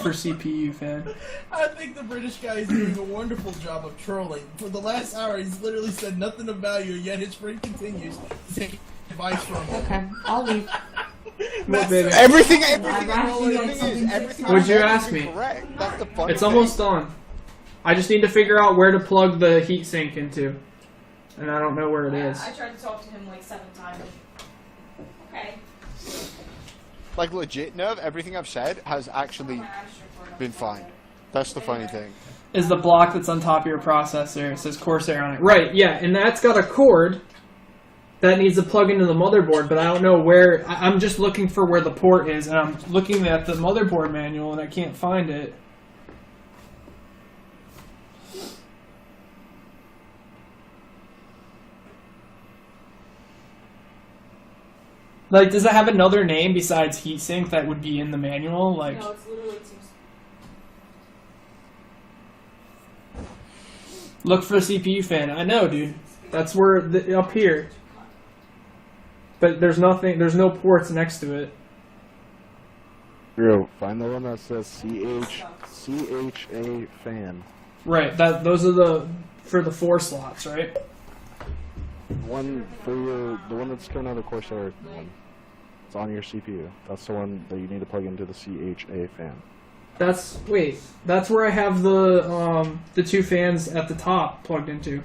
for CPU fan. I think the British guy is doing a wonderful job of trolling. For the last hour, he's literally said nothing of value, yet his friend continues to take advice from him. Okay, I'll leave. Everything Would you ask me? correct. That's the funny It's almost done. I just need to figure out where to plug the heatsink into. And I don't know where it is. I tried to talk to him like 7 times. Okay. Like legit, Nerve, everything I've said has actually been fine. That's the funny thing. Is the block that's on top of your processor. It says Corsair on it. Right, yeah, and that's got a cord that needs to plug into the motherboard, but I don't know where. I'm just looking for where the port is, and I'm looking at the motherboard manual, and I can't find it. Like, does it have another name besides heatsink that would be in the manual? Like, No, it's literally two. look for the CPU fan. I know, dude. That's where up here. But there's nothing. There's no ports next to it. Bro, find the one that says CHA fan. Right. Those are for the 4 slots, right? One for the one that's coming out of the Corsair one. It's on your CPU. That's the one that you need to plug into the CHA fan. That's where I have the 2 fans at the top plugged into.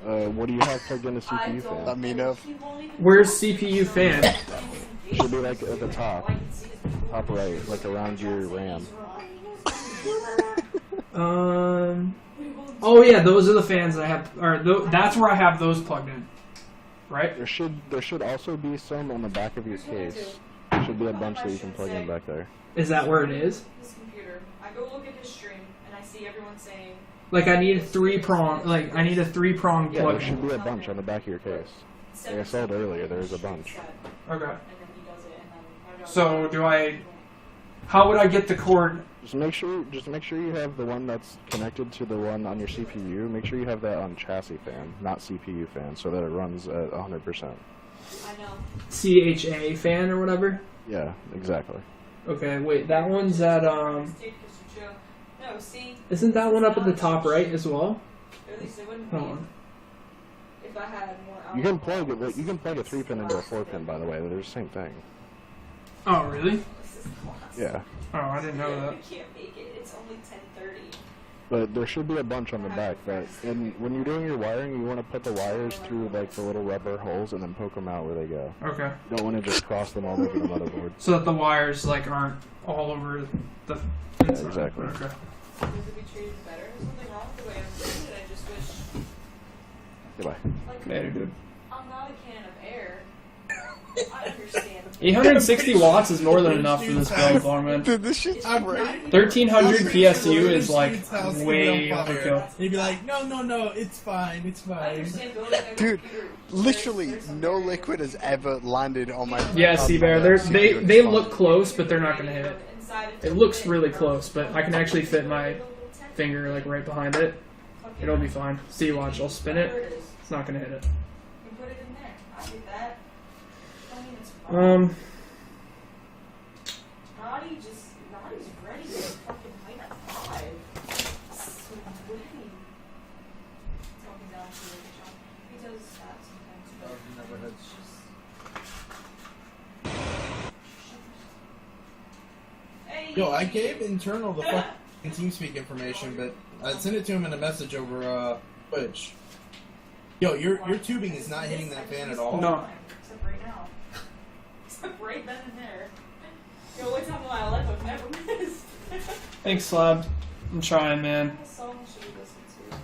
What do you have plugged into CPU fan? Let me know. Where's CPU fan? Should be like at the top right, like around your RAM. Oh yeah, those are the fans that I have. Or that's where I have those plugged in. Right. There should also be some on the back of your case. There should be a bunch that you can plug in back there. Is that where it is? His computer. I go look at his stream and I see everyone saying. Like I need a 3-prong. Like I need a 3-prong Yeah, plug. there should be a bunch on the back of your case. Like I said earlier, there's a bunch. Okay. So do I? How would I get the cord? Just make sure you have the one that's connected to the one on your CPU. Make sure you have that on chassis fan, not CPU fan, so that it runs at 100%. I know. CHA fan or whatever. Yeah, exactly. Okay, wait. That one's at No, see. Isn't that one up at the top right as well? At least it wouldn't Hold be. on. If I had more. You can plug it. You can plug a 3-pin into a 4-pin, by the way. They're the same thing. Oh really? Yeah. Oh, I didn't know that. I can't make it. It's only 10:30. But there should be a bunch on the back. And when you're doing your wiring, you want to put the wires through like the little rubber holes and then poke them out where they go. Okay. You don't want to just cross them all over the motherboard. So that the wires like aren't all over the inside. Yeah, exactly. Okay. Would it be treated better? There's something wrong with the way I'm doing it. I just wish. Goodbye. Like, Later, dude. I'm not a can of air. I understand. 860 watts is more than enough for this build, Longman. Dude, this shit's great. 1300 PSU is like Dude's house way on fire. overkill. He'd be like, no, it's fine, it's I fine. understand building a Dude, computer. literally, no liquid has ever landed on my. Yeah, on Seabear, my they CPU. they look close, but they're not gonna hit it. Inside It looks really close, but I can actually fit my finger like right behind it. It'll be fine. See, watch, I'll spin There it. it is. It's not gonna hit it. You put it in there. I get that. I mean, it's fine. Naughty's ready to fucking fight at 5. So ready. Talking down to the John. He does that sometimes, but it's just. Hey! Yo, I gave internal the fucking TeamSpeak information, but I sent it to him in a message over Twitch. Yo, your tubing is not hitting that fan at all. No. Except right now. Except right then and there. Yo, what's up with my electric? Never missed. Thanks, Slab. I'm trying, man. What song should we listen to?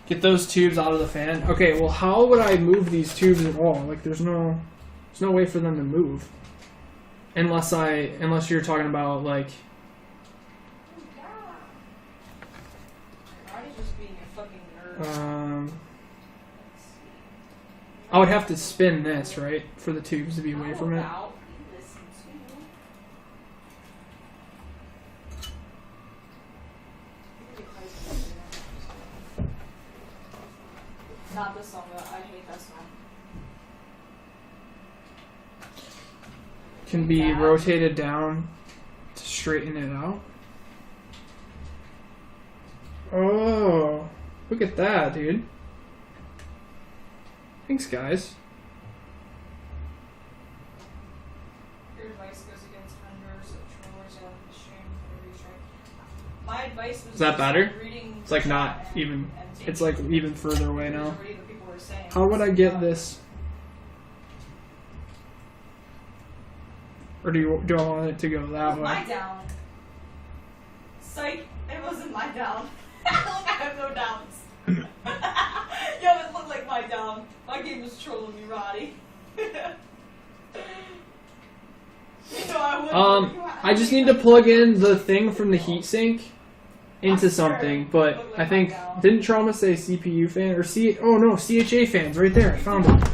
Get those tubes out of the fan. Okay, well, how would I move these tubes at all? Like, there's no way for them to move, unless you're talking about like. Naughty's just being a fucking nerd. Let's see. I would have to spin this, right, for the tubes to be away from it. How about we listen to- Not this song, though. I hate that song. can be rotated down to straighten it out. Oh, look at that, dude. Thanks, guys. Your advice goes against vendors of trollers out of the stream for restrike. My advice was Is that better? reading It's like not and- even. and It's like even further away now. reading what people were saying. How would I get this? Or do I want it to go that way? My down. Psych, it wasn't my down. I have no downs. Yo, it looked like my down. My game was trolling me, Roddy. I just need to plug in the thing from the heatsink into something, but I think didn't Trauma say CPU fan or CHA fans right there. I found it.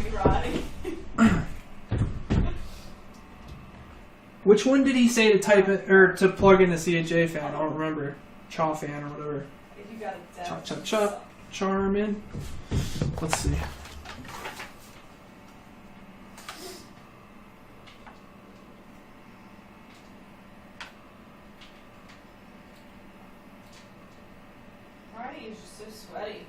Which one did he say to type it or to plug in the CHA fan? I don't remember. Chaw fan or whatever. If you got a Cha death, cha cha. Charmin. Let's see. Roddy is just so sweaty.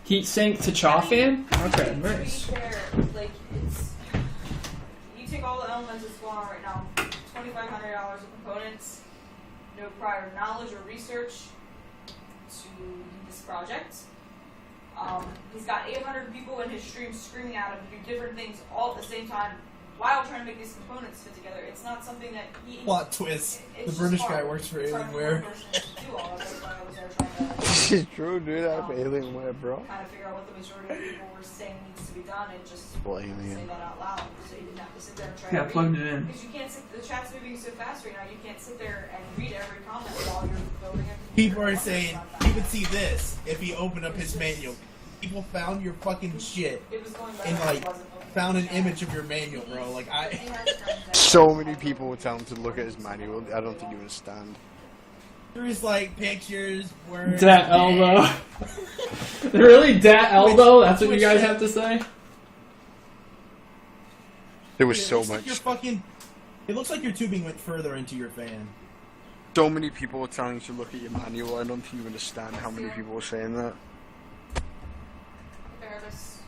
Heat sink to chaw fan? Okay, To be nice. fair, like it's you take all the elements that's going on right now, $2,500 of components, no prior knowledge or research to this project. He's got 800 people in his stream screaming at him to do different things all at the same time while trying to make these components fit together. It's not something that he. Plot twist. It's The just British hard. guy works for It's hard for one Alienware. person to do all of it. That's why I was there trying to This is true, dude. I have Alienware, bro. kind of figure out what the majority of people were saying needs to be done and just Well, say Alien. that out loud so you didn't have to sit there and try Yeah, to plugged read. it in. Because you can't sit, the chat's moving so fast right now, you can't sit there and read every comment while you're building it. People are saying you would see this if he opened up his manual. People found your fucking shit It was going better and when like it wasn't open. found an image of your manual, bro. Like He I. has friends that- So many people would tell him to look at his manual. I don't think you understand. There's like pictures, words. Dat elbow. Really? Dat elbow? That's what you guys have to say? There was It so looks like your much. fucking. It looks like your tubing went further into your fan. So many people were telling you to look at your manual. I don't think you understand how many people were saying that. Fairness.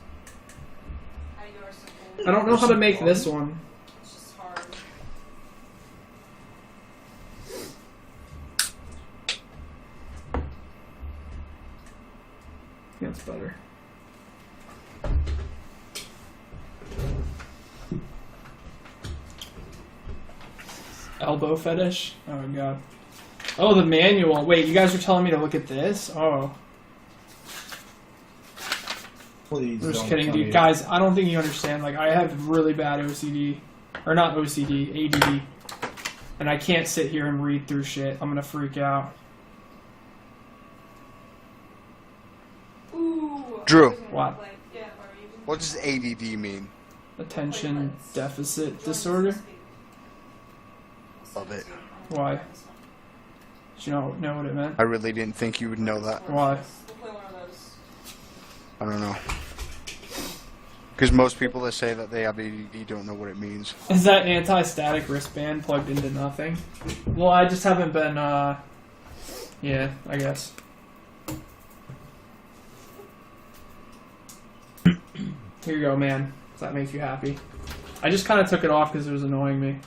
How you are so cool. I don't know how to make this one. It's just hard. That's better. Elbow fetish? Oh god. Oh, the manual. Wait, you guys are telling me to look at this? Oh. Please. I'm just don't kidding, tell dude. me. Guys, I don't think you understand. Like, I have really bad OCD. Or not OCD, ADD. And I can't sit here and read through shit. I'm gonna freak out. Ooh. Drew. What? Yeah, or you can- What does ADD mean? Attention deficit disorder? Love it. Why? Do you know what it meant? I really didn't think you would know that. Why? We'll play one of those. I don't know. Because most people that say that they have ADD don't know what it means. Is that anti-static wristband plugged into nothing? Well, I just haven't been, yeah, I guess. Here you go, man. Does that make you happy? I just kind of took it off because it was annoying me.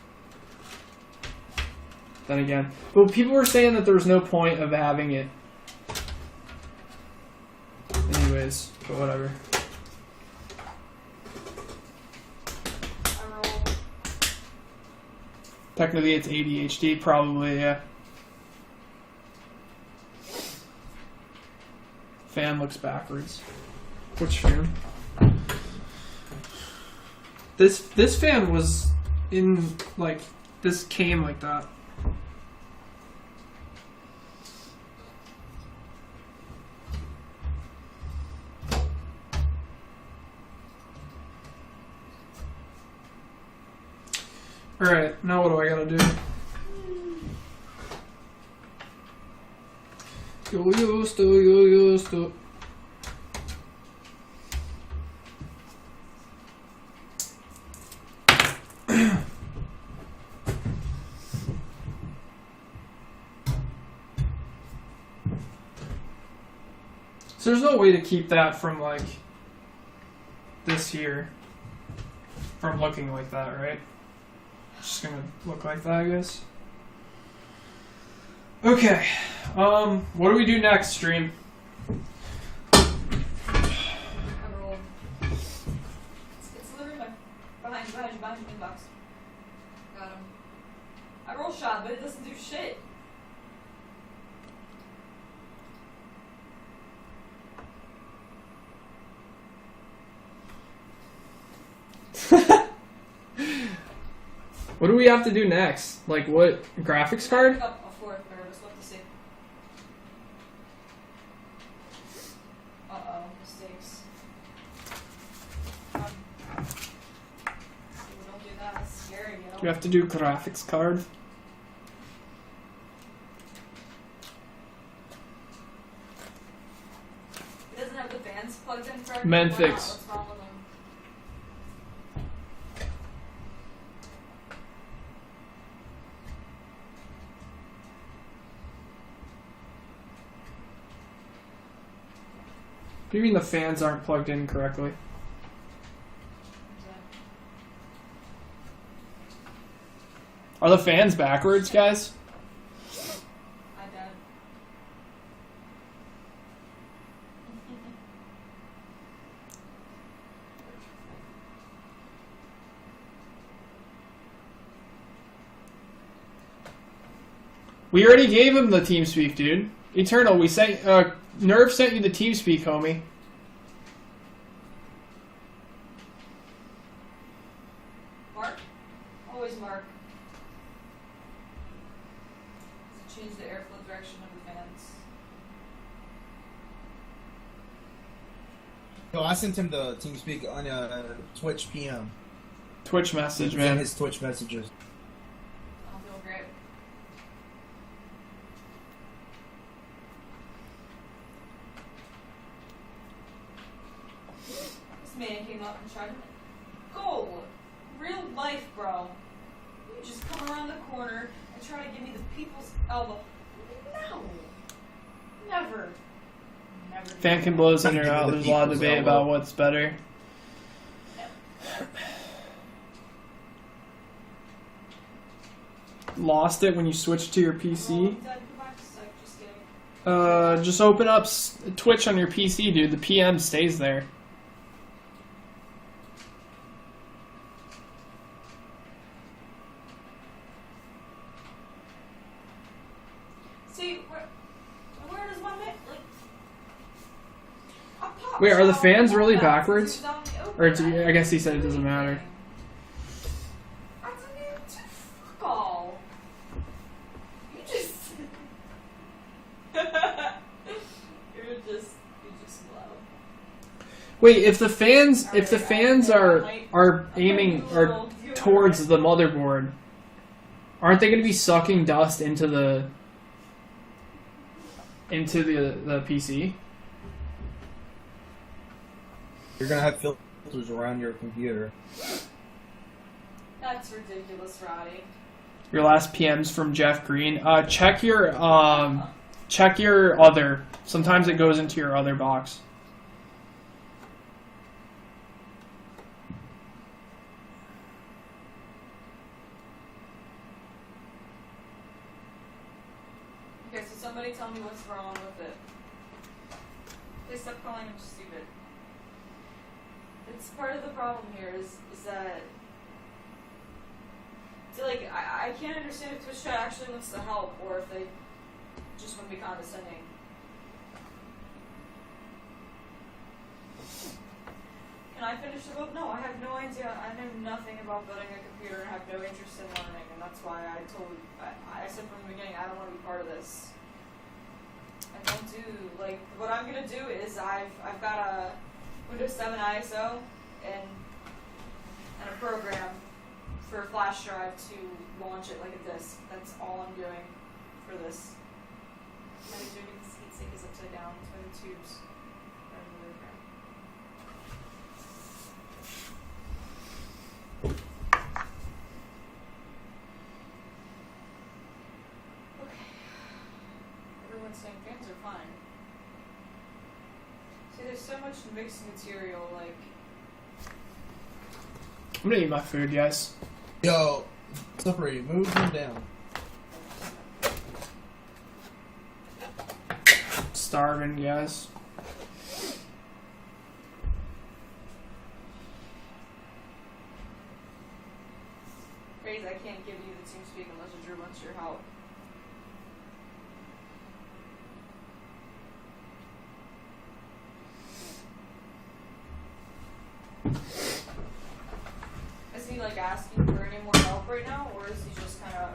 Then again. Well, people were saying that there was no point of having it. Anyways, but whatever. I roll. Technically, it's ADHD, probably, yeah. Fan looks backwards. Which fan? This fan was in, like, this came like that. Alright, now what do I gotta do? Yo. So there's no way to keep that from like this here from looking like that, right? It's just gonna look like that, I guess. Okay. What do we do next, stream? I rolled. It's literally behind your inbox. Got him. I roll shot, but it doesn't do shit. What do we have to do next? Like what graphics card? Pick up a fourth nervous. What to see? Uh-oh, mistakes. Don't do that. That's scary, you know? You have to do graphics card. It doesn't have the fans plugged in correctly. Menfix. Why not? What's wrong with them? What do you mean the fans aren't plugged in correctly? Are the fans backwards, guys? I did. We already gave him the TeamSpeak, dude. Eternal, we sent Nerve sent you the TeamSpeak, homie. Mark? Always mark. Does it change the airflow direction of the fans? No, I sent him the TeamSpeak on Twitch PM. Twitch message, It's in man. his Twitch messages. I don't feel great. This man came up and tried to go. Real life, bro. You just come around the corner and try to give me the people's elbow. No. Never. Never. do Fan that. can blows in or Give me out. the There's a lot of people's debate elbow. about what's better. Lost it when you switched to your Well, PC. Dad, go back to sec, just kidding. Just open up Twitch on your PC, dude. The PM stays there. See, where does my man, like... I popped Wait, are the out fans all really that backwards? since he was out in the Or open. I guess he said it doesn't matter. I didn't fuck all. You just... you just low. Wait, if the fans are aiming or towards the motherboard, aren't they going to be sucking dust into the PC? You're gonna have filters around your computer. That's ridiculous, Roddy. Your last PM's from Jeff Green. Check your other. Sometimes it goes into your other box. Okay, so somebody tell me what's wrong with it. Please stop calling him stupid. It's part of the problem here is that like I can't understand if Twitch chat actually wants to help or if they just want to be condescending. Can I finish the book? No, I have no idea. I know nothing about building a computer and have no interest in learning, and that's why I said from the beginning I don't want to be part of this. I don't do like what I'm gonna do is I've got a Windows 7 ISO and a program for a flash drive to launch it like a disk. That's all I'm doing for this. And I'm doing this heat sink is upside down. It's where the tubes are in the program. Okay. Everyone's saying fans are fine. There's so much mixed material, like. I'm gonna eat my food, guys. Yo, Slippery, move him down. Starving, guys. Crazy, I can't give you the team speak unless Drew wants your help. Is he like asking for any more help right now, or is he just kind of?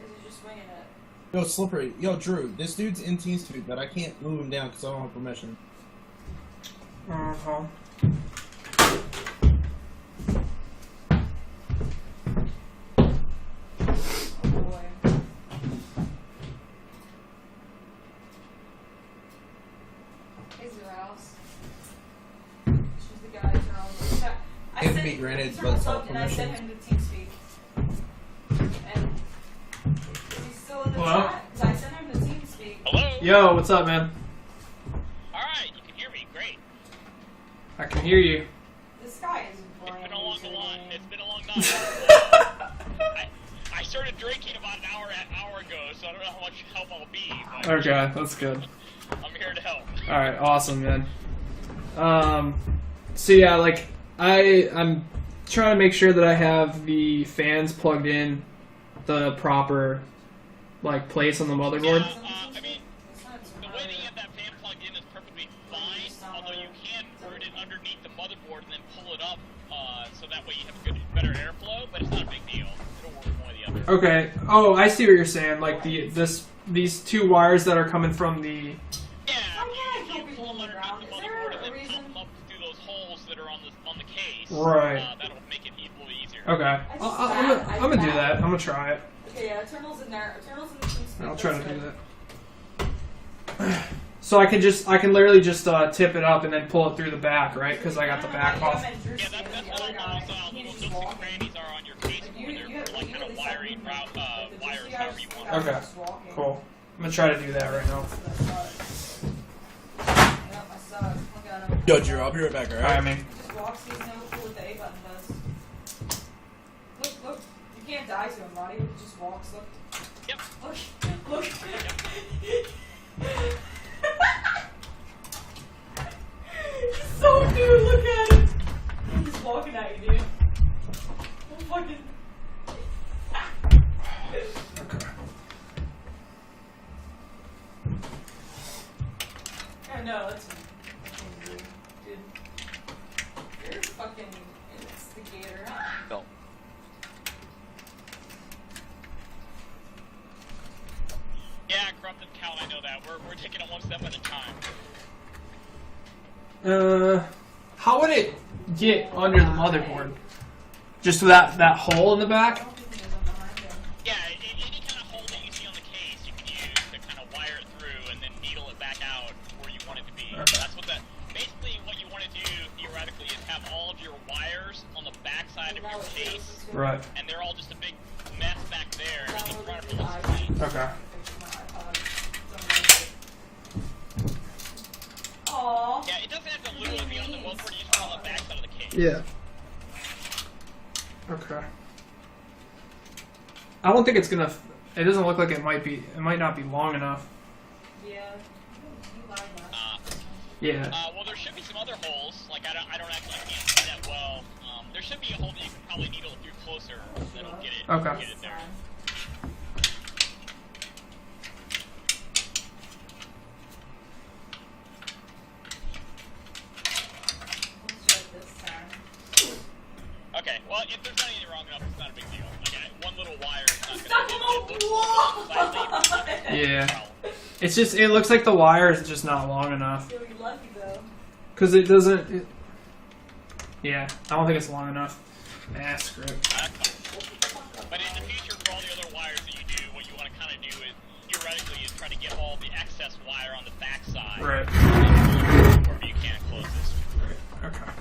Is he just winging it? Yo, Slippery. Yo, Drew, this dude's in TeamSpeak, but I can't move him down because I don't have permission. Uh-huh. Oh boy. Hey, Zeros. She's the guy who's around. I Can't sent be granted, he but it's turned all up and I sent him to TeamSpeak. And is he still in the Hello? chat? 'Cause I sent him to TeamSpeak. Hello? Yo, what's up, man? Alright, you can hear me. Great. I can hear you. This guy is It's bland. been a long username. It's been a long night. I started drinking about an hour ago, so I don't know how much help I'll be, but Okay, that's good. I'm here to help. Alright, awesome, man. So yeah, like, I'm trying to make sure that I have the fans plugged in the proper, like, place on the motherboard. I mean, the way that you have that fan plugged in is perfectly fine, although you can root it underneath the motherboard and then pull it up, so that way you have better airflow, but it's not a big deal. It'll work one or the other. Okay. Oh, I see what you're saying. Like, these two wires that are coming from the... Yeah, Why can't I you kill pull people them on the ground? underneath the Is there motherboard a and then reason? pump them up through those holes that are on the case. Right. That'll make it easily easier. Okay. I'm gonna do that. I'm gonna try it. Okay, yeah, Eternal's in there. Eternal's in the TeamSpeak. I'll try to That's do good. that. So I can literally just tip it up and then pull it through the back, right? Because I got the back off. Yeah, that's what all those little nooks and crannies are on your case where they're like kind of wiring wires however you want. Okay. Cool. I'm gonna try to do that right now. Yep, I suck. Look at him. Yo, Drew, I'll be right back, alright? Alright, man. He just walks, he doesn't know what the A button does. Look, you can't die to him, buddy. He just walks, look. Yep. Look. He's so cute, look at him. He's just walking at you, dude. Oh, fucking. Okay. I know, that's fucking rude, dude. You're a fucking instigator, huh? Go. Yeah, corrupted count, I know that. We're taking it one step at a time. How would it get under the motherboard? Just with that hole in the I back? don't think there's one behind him. Yeah, any kind of hole that you see on the case, you can use to kind of wire it through and then needle it back out where you want it to be. Okay. That's what basically what you want to do theoretically is have all of your wires on the back side of your case, Right. and they're all just a big mess back there, and you run it from the Download screen. Okay. Aww. Yeah, it doesn't have to literally be on the motherboard, you just put it on the back side of the case. Yeah. Okay. I don't think it's gonna. It doesn't look like it might be. It might not be long enough. Yeah. You lied last. Yeah. Well, there should be some other holes. Like I can't see that well. There should be a hole that you can probably needle through closer that'll get it. Okay. Get it there. Let's try this time. Okay. Well, if there's anything wrong enough, it's not a big deal. Okay. One little wire is not Stuck going on to the wall! Yeah. It's just. It looks like the wire is just not long enough. You're lucky though. Cause it doesn't. Yeah. I don't think it's long enough. Ah, screw it. But in the future, for all the other wires that you do, what you want to kind of do is, theoretically, is try to get all the excess wire on the back side. Right. Wherever you can close this. Okay.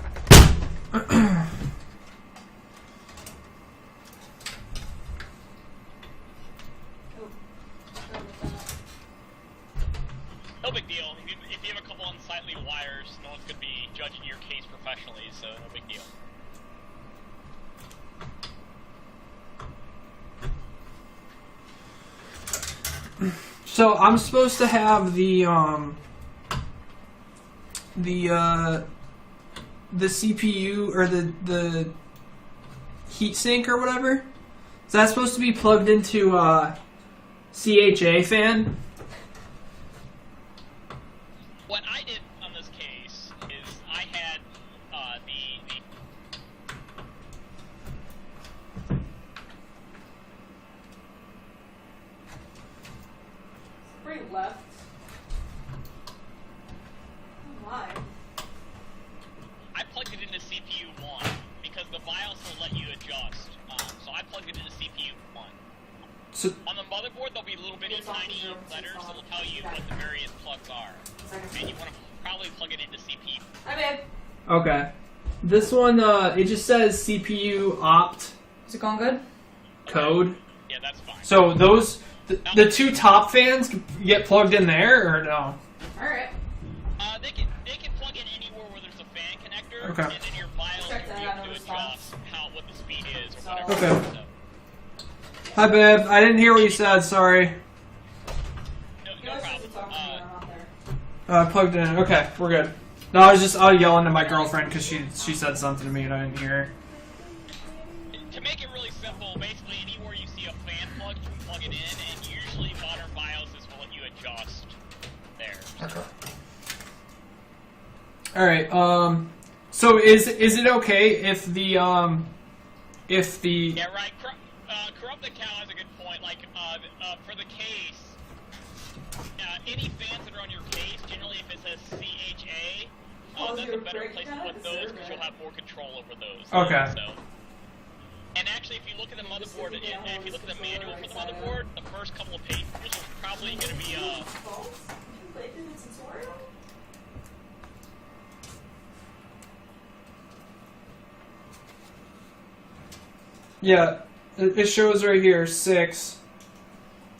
No big deal. If you have a couple unsightly wires so no big deal. So I'm supposed to have the CPU or the heatsink or whatever. Is that supposed to be plugged into CHA fan? What I did on this case is I had the Right left. Why? I plugged it into CPU 1 because the BIOS will let you adjust. So I plugged it into CPU 1. So, On the motherboard, there'll be little bitty tiny letters that will tell you what the various plugs are. And you want to probably plug it into CPU. Hi, babe. okay. This one, it just says CPU opt Is it going good? code. Yeah, that's fine. So those, the two top fans get plugged in there or no? Alright. They can plug in anywhere where there's a fan connector, Okay. and then your BIOS Check will that be out able in to response. adjust what the speed is or So- whatever. Okay. So, Hi, babe. I didn't hear what you said. Sorry. no problem. I plugged it in. Okay, we're good. No, I was yelling to my girlfriend because she said something to me and I didn't hear her. To make it really simple, basically anywhere you see a fan plug, you can plug it in, and usually modern BIOSes will let you adjust there. All right. So is it okay if the Yeah, right. Corrupted Cow has a good point. Like, for the case, any fans that are on your case, generally if it says CHA, that's a better place to put those because you'll have more control over those. Okay. So, and actually, if you look at the motherboard, if you look at the manual for the motherboard, the first couple of pages is probably going to be Yeah, it shows right here 6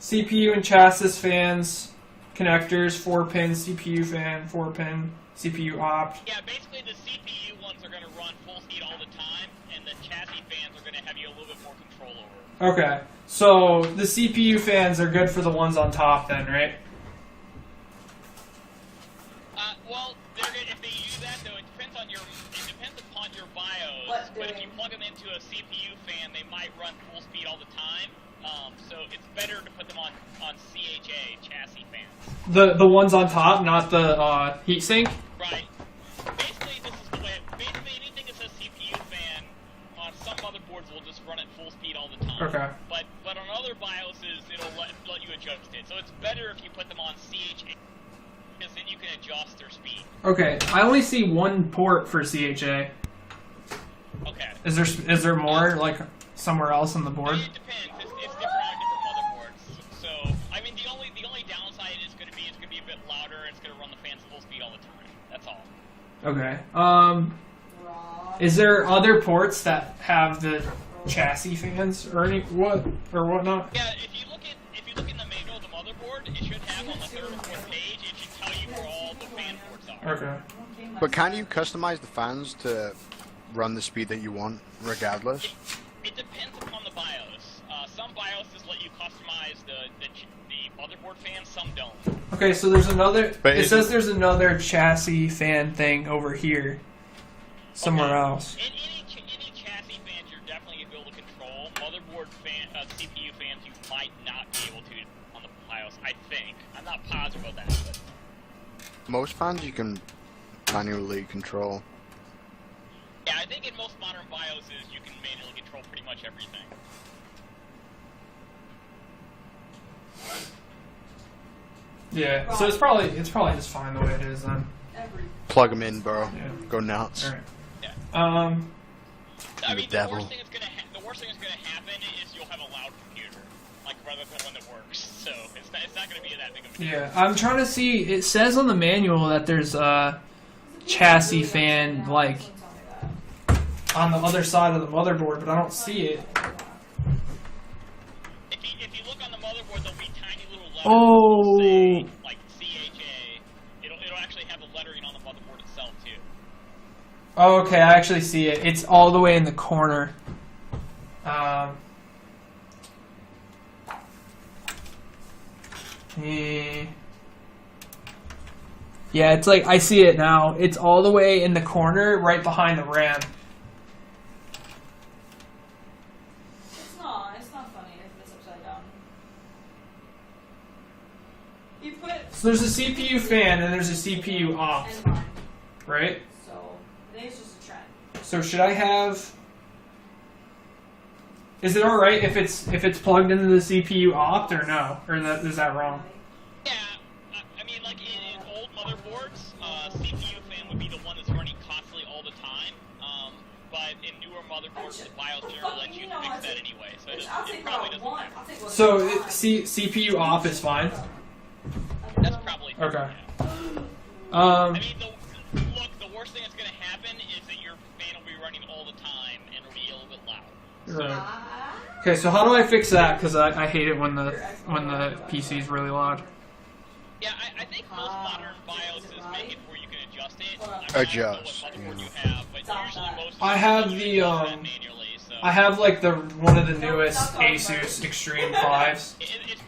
CPU and chassis fans connectors, 4-pin CPU fan, 4-pin CPU opt. Yeah, basically the CPU ones are going to run full speed all the time, and the chassis fans are going to have you a little bit more control over. Okay, so the CPU fans are good for the ones on top then, right? Well, if they use that though, it depends upon your BIOS. But if you plug them into a CPU fan, they might run full speed all the time. So it's better to put them on CHA chassis fans. The ones on top, not the heatsink. Right. Basically, this is the way. Basically, anything that says CPU fan on some motherboards will just run at full speed all the time. Okay. But on other BIOSes, it'll let you adjust it. So it's better if you put them on CHA. Because then you can adjust their speed. Okay, I only see one port for CHA. Okay. Is there more like somewhere else on the board? It depends. It's different on different motherboards. So I mean, the only downside is going to be it's going to be a bit louder. And it's going to run the fans full speed all the time. That's all. Okay. Is there other ports that have the chassis fans or whatnot? Yeah. If you look in the manual of the motherboard, it should have on the 3rd or 4th page. It should tell you where all the fan ports are. Okay. But can you customize the fans to run the speed that you want, regardless? It depends upon the BIOS. Some BIOSes let you customize the motherboard fans, some don't. Okay, so there's another. But It says there's another chassis fan thing over here, somewhere else. Any chassis fans you're definitely going to be able to control. Motherboard CPU fans you might not be able to on the BIOS, I think. I'm not positive about that, but... Most fans you can manually control. Yeah, I think in most modern BIOSes you can manually control pretty much everything. Yeah. So it's probably just fine the way it is then. Plug them in, bro. Yeah. Go nuts. All right. Yeah. Um. The devil. worst thing that's gonna happen is you'll have a loud computer, like rather than one that works. So it's not gonna be that big of a deal. Yeah, I'm trying to see. It says on the manual that there's a chassis fan like on the other side of the motherboard, but I don't see it. If you look on the motherboard, there'll be tiny little letters. Oh. Say, like CHA. It'll actually have the lettering on the motherboard itself too. Oh, okay, I actually see it. It's all the way in the corner. Yeah, it's like, I see it now. It's all the way in the corner, right behind the RAM. It's not funny if it's upside down. You put So there's a CPU fan and there's a CPU off, and on, right? so I think it's just a trend. So should I have... Is it alright if it's plugged into the CPU opt or no? Or is that wrong? Yeah, I mean, like in old motherboards, CPU fan would be the one that's running constantly all the time. But in newer motherboards, the BIOS generally lets you fix that anyway, so it probably doesn't matter. So CPU off is fine? That's probably true, Okay. yeah. Um, I mean, look, the worst thing that's going to happen is that your fan will be running all the time and it'll be a little bit loud. right. Okay, so how do I fix that? Because I hate it when the PC is really loud. Yeah, I think most modern BIOSes make it where you can adjust it. Adjust, I don't know what motherboard you have, but usually most I have you the, can adjust that manually, so. I have like one of the newest Asus Extreme 5s. It's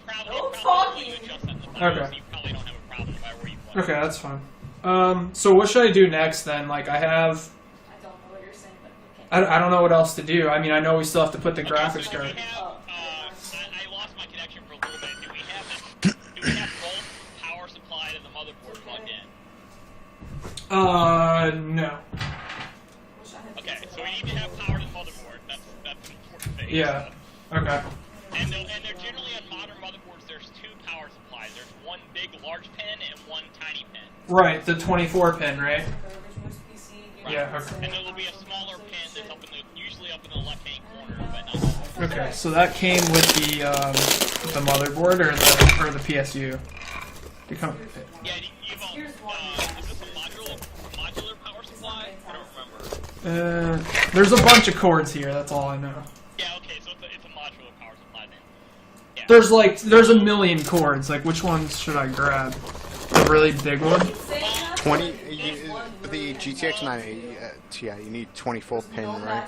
probably No you talking. adjust that in the BIOS, Okay. so you probably don't have a problem no matter where you plug Okay, that's fine. So what should I do next then? Like I have... I don't know what you're saying, but okay. I don't know what else to do. I mean, I know we still have to put the graphics So do we card. have, I lost my connection for a little bit. Do we have both power supply to the motherboard plugged in? No. Okay, so we need to have power to the motherboard. That's an important thing. Yeah. Okay. And they're generally on modern motherboards. There's two power supplies. There's one big large pin and one tiny pin. Right, the 24 pin, right? Yeah, okay. And there will be a smaller pin that's usually up in the left-hand corner, but not always. Okay, so that came with the motherboard or the PSU. Yeah, you've is this a modular power supply? I don't remember. There's a bunch of cords here. That's all I know. Yeah, okay, so it's a modular power supply then. Yeah. There's a million cords. Like, which ones should I grab? The really big one? 20. The GTX 980 Ti, you need 24 pin, right?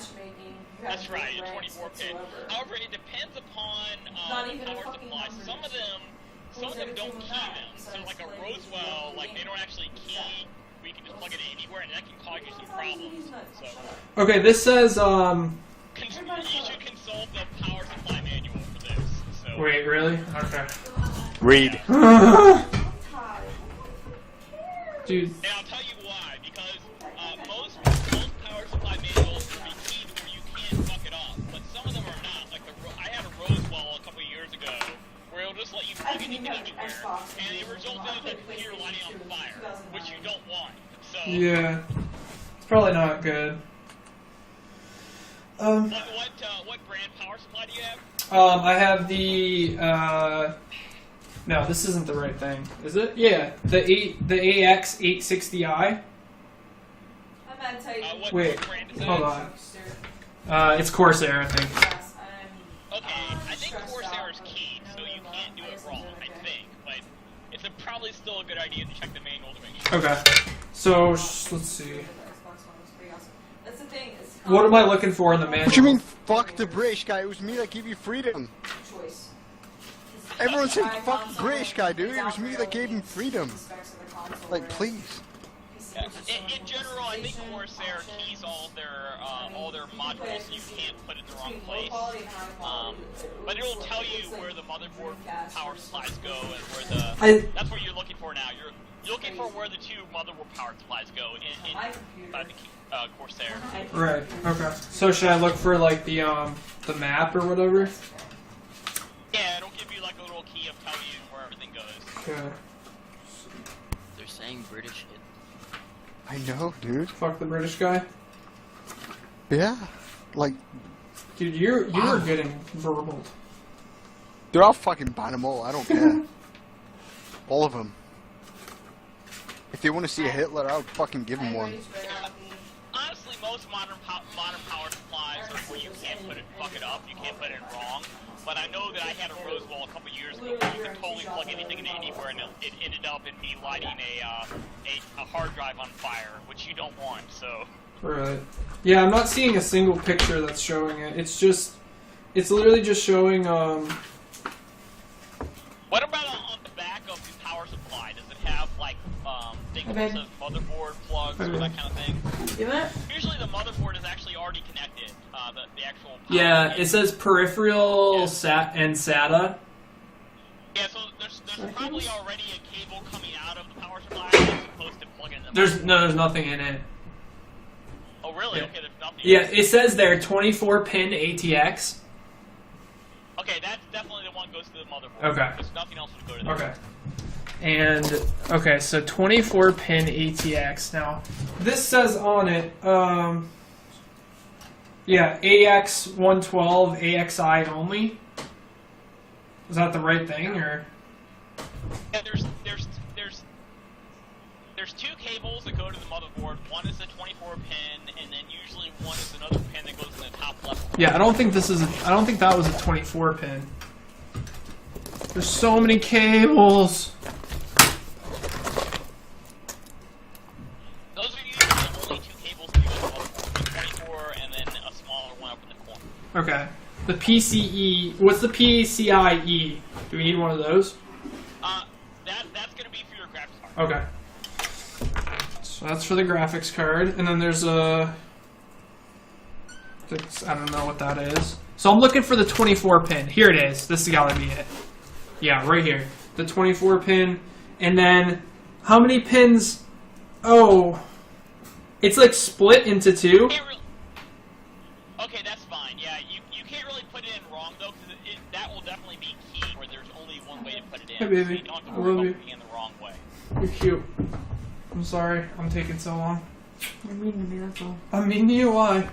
That's right, a 24 pin. However, it depends upon power supplies. Some of them don't key them. So like a Roswell, like they don't actually key. We can just plug it anywhere, and that can cause you some problems. So Okay, this says you should consult the power supply manual for this. So Wait, really? Okay. Read. Dude. And I'll tell you why, because most power supply manuals will be keyed where you can't fuck it up, but some of them are not. Like I had a Roswell a couple of years ago where it'll just let you plug anything anywhere, and it resulted in the computer lighting on fire, which you don't want. So Yeah. It's probably not good. what brand power supply do you have? I have the no, this isn't the right thing. Is it? Yeah, the AX860i. I'm gonna tell you. Wait, What brand is that? hold on. It's Corsair, I think. Yes, Okay, I think Corsair is keyed, so you can't do it wrong, I think. But it's probably still a good idea to check the manual to make sure. Okay. So let's see. That's the thing. Is What am I looking for in the manual? What you mean, fuck the British guy? It was me that gave you freedom. choice. Everyone said fuck the British guy, dude. It was me that gave him freedom. Like, please. Yeah. In general, I think Corsair keys all their modules, so you can't put it in the wrong place. But it will tell you where the motherboard power supplies go and where that's what you're looking for now. You're looking for where the two motherboard power supplies go in the Corsair. Right. Okay. So should I look for like the map or whatever? Yeah, it'll give you like a little key of telling you where everything goes. Okay. They're saying British shit. I know, dude. Fuck the British guy. Yeah. Like, Dude, you were getting verbaled. dude, I'll fucking ban them all. I don't care. All of them. If they want to see a Hitler, I'll fucking give them one. Honestly, most modern power supplies are where you can't fuck it up. You can't put it in wrong. But I know that I had a Rosewall a couple years ago where you could totally plug anything into anywhere, and it ended up in me lighting a hard drive on fire, which you don't want. So. Right. Yeah, I'm not seeing a single picture that's showing it. It's literally just showing. What about on the back of the power supply? Does it have like things that says motherboard plugs or that kind of thing? Usually the motherboard is actually already connected. The actual. Yeah, it says peripheral SAT and SATA. Yeah, so there's probably already a cable coming out of the power supply as opposed to plugging in the There's nothing in it. Oh really? Yeah. Okay, there's nothing. Yeah, it says there 24 pin ATX. Okay, that's definitely the one that goes to the motherboard. Okay. There's nothing else would go to there. Okay. And okay, so 24 pin ATX. Now, this says on it, yeah, AX 112 AXI only. Is that the right thing, or? Yeah, there's two cables that go to the motherboard. One is a 24 pin, and then usually one is another pin that goes in the top left. Yeah, I don't think that was a 24 pin. There's so many cables. Those are usually the only two cables that go to the motherboard. The 24 and then a smaller one up in the corner. Okay. The PCE. What's the PCIe? Do we need one of those? That's gonna be for your graphics card. Okay. So that's for the graphics card, and then there's a. I don't know what that is. So I'm looking for the 24 pin. Here it is. This has gotta be it. Yeah, right here. The 24 pin, and then how many pins? Oh, it's like split into two. Okay, that's fine. Yeah, you can't really put it in wrong though, because that will definitely be key where there's only one way to put it in. Hey, baby. So you don't have to I worry love about you. it being the wrong way. You're cute. I'm sorry. I'm taking so long. I'm mean to you, that's all. I'm mean to you. Why?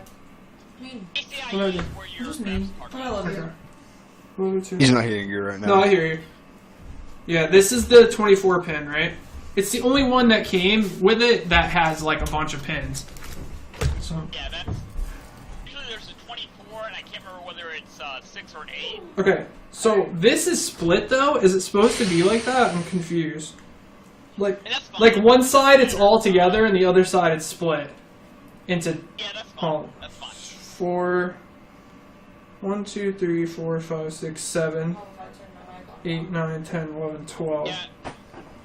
PCIe Love is you. where your Just graphics me. card I love you. Love you too. He's not hitting you right now. No, I hear you. Yeah, this is the 24 pin, right? It's the only one that came with it that has like a bunch of pins. So Yeah, that's usually there's a 24, and I can't remember whether it's 6 or an 8. okay, so this is split though. Is it supposed to be like that? I'm confused. Like, And that's fine. like one side it's all together, and the other side it's split into Yeah, that's fine. oh, That's fine. 4. 1, 2, 3, 4, 5, 6, 7, Oh, if I turn my mic off. 8, 9, 10, 11, 12. Yeah.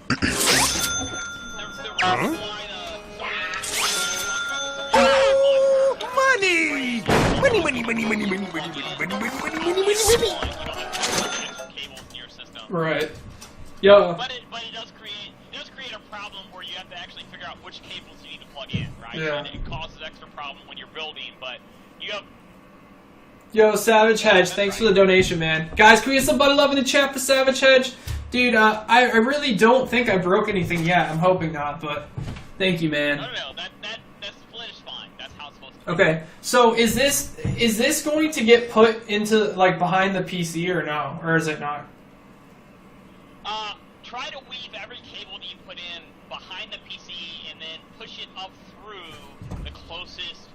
The reason why Right. Yeah. But it does create a problem where you have to actually figure out which cables you need to plug in, right? Yeah. And it causes extra problem when you're building, but you have. Yo, Savage Hedge, thanks for the donation, man. Guys, can we get some buddy love in the chat for Savage Hedge? Dude, I really don't think I broke anything yet. I'm hoping not, but thank you, man. No, that split is fine. That's how it's supposed to be. Okay, so is this going to get put into like behind the PC or no, or is it not? Try to weave every cable that you put in behind the PC and then push it up through the closest